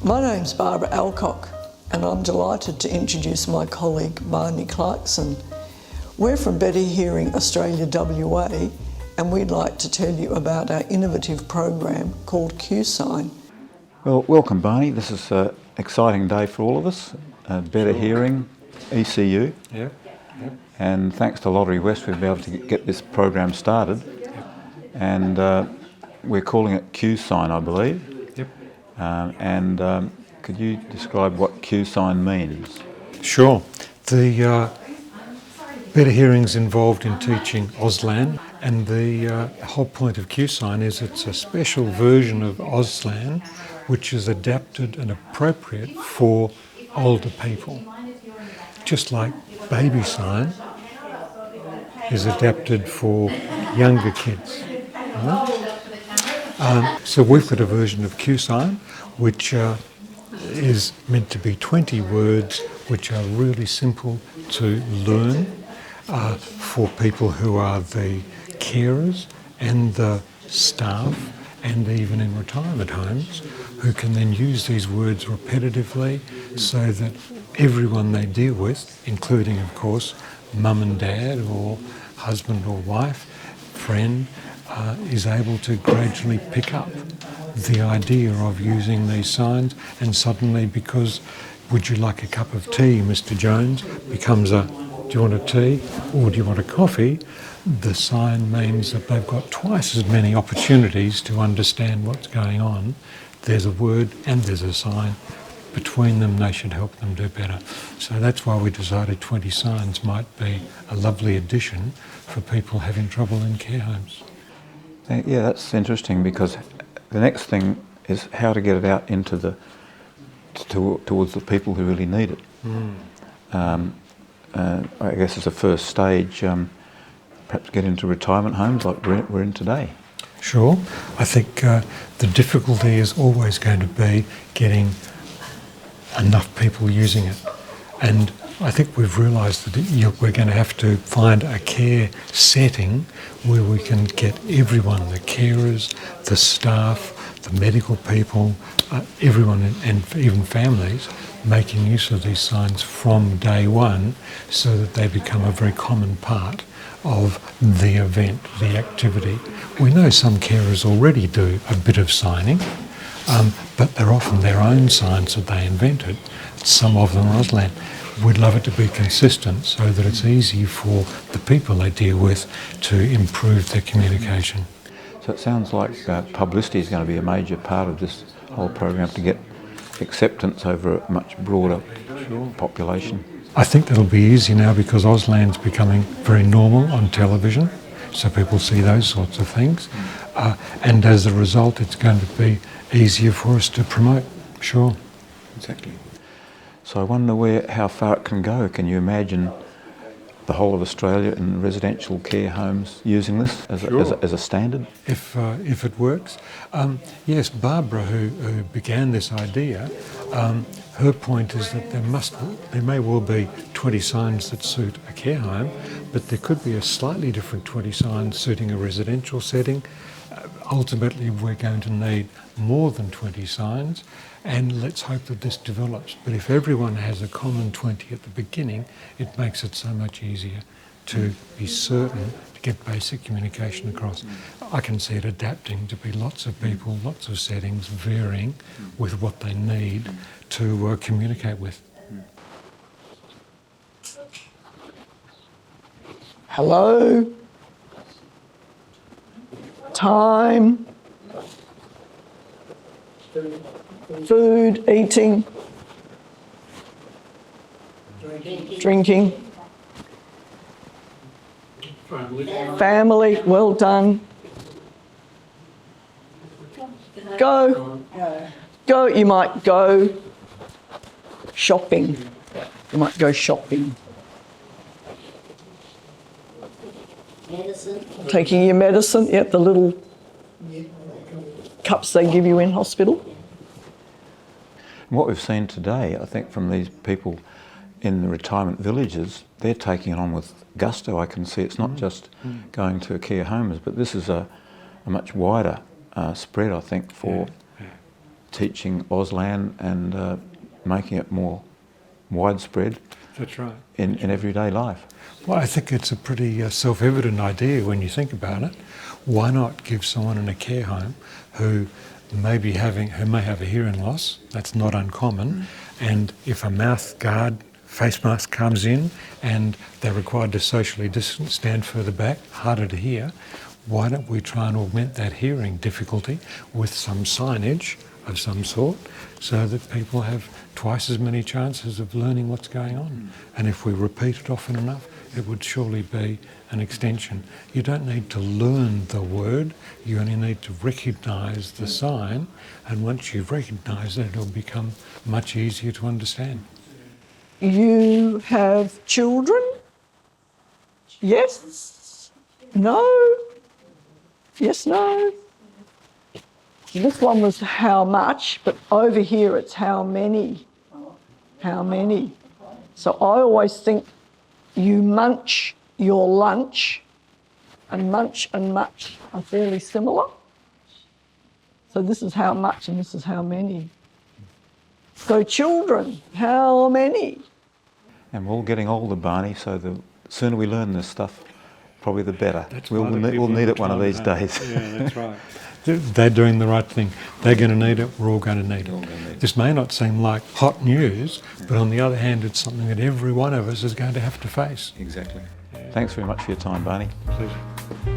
My name's Barbara Alcock and I'm delighted to introduce my colleague Barney Clarkson. We're from Better Hearing Australia WA and we'd like to tell you about our innovative program called QSign. Well, welcome Barney. This is an exciting day for all of us. Better Hearing, ECU. Yep. And thanks to Lottery West we've been able to get this program started. And we're calling it QSign, I believe. Yep. Could you describe what QSign means? Sure. The Better Hearing's involved in teaching Auslan, and the whole point of QSign is it's a special version of Auslan which is adapted and appropriate for older people. Just like Baby Sign is adapted for younger kids. So we've got a version of QSign which is meant to be 20 words which are really simple to learn for people who are the carers and the staff and even in retirement homes who can then use these words repetitively so that everyone they deal with, including of course mum and dad or husband or wife, friend, is able to gradually pick up the idea of using these signs, and suddenly, because would you like a cup of tea, Mr. Jones, becomes a do you want a tea or do you want a coffee, the sign means that they've got twice as many opportunities to understand what's going on. There's a word and there's a sign. Between them they should help them do better. So that's why we decided 20 signs might be a lovely addition for people having trouble in care homes. Yeah, that's interesting because the next thing is how to get it out into towards the people who really need it. I guess as a first stage, perhaps get into retirement homes like we're in today. Sure. I think the difficulty is always going to be getting enough people using it. And I think we've realised that we're going to have to find a care setting where we can get everyone, the carers, the staff, the medical people, everyone and even families making use of these signs from day one so that they become a very common part of the event, the activity. We know some carers already do a bit of signing, but they're often their own signs that they invented. Some of them are Auslan. We'd love it to be consistent so that it's easy for the people they deal with to improve their communication. So it sounds like publicity is going to be a major part of this whole program to get acceptance over a much broader population. I think that'll be easy now because Auslan's becoming very normal on television, so people see those sorts of things. And as a result, it's going to be easier for us to promote. Sure. Exactly. So I wonder how far it can go. Can you imagine the whole of Australia in residential care homes using this as a standard? If it works. Yes, Barbara, who began this idea, her point is that there may well be 20 signs that suit a care home, but there could be a slightly different 20 signs suiting a residential setting. Ultimately, we're going to need more than 20 signs, and let's hope that this develops. But if everyone has a common 20 at the beginning, it makes it so much easier to be certain to get basic communication across. I can see it adapting to be lots of people, lots of settings, varying with what they need to communicate with. Hello? Time? Food, eating? Drinking? Family, well done. Go. Go, you might go shopping. You might go shopping. Medicine. Taking your medicine, yep, the little cups they give you in hospital. What we've seen today, I think, from these people in the retirement villages, they're taking it on with gusto. I can see it's not just going to care homes, but this is a much wider spread, I think, for teaching Auslan and making it more widespread That's right. in everyday life. Well, I think it's a pretty self-evident idea when you think about it. Why not give someone in a care home who may have a hearing loss? That's not uncommon. And if a mouth guard, face mask comes in and they're required to socially distance, stand further back, harder to hear, why don't we try and augment that hearing difficulty with some signage of some sort so that people have twice as many chances of learning what's going on? And if we repeat it often enough, it would surely be an extension. You don't need to learn the word, you only need to recognise the sign, and once you've recognised it, it'll become much easier to understand. You have children? Yes? No? Yes, no? This one was how much, but over here it's how many. How many? So I always think you munch your lunch, and munch and much are fairly similar. So this is how much and this is how many. So children, how many? And we're all getting older, Barney, so the sooner we learn this stuff, probably the better. We'll need it one of these days. Yeah, that's right. They're doing the right thing. They're going to need it. We're all going to need it. This may not seem like hot news, but on the other hand, it's something that every one of us is going to have to face. Exactly. Thanks very much for your time, Barney. Pleasure.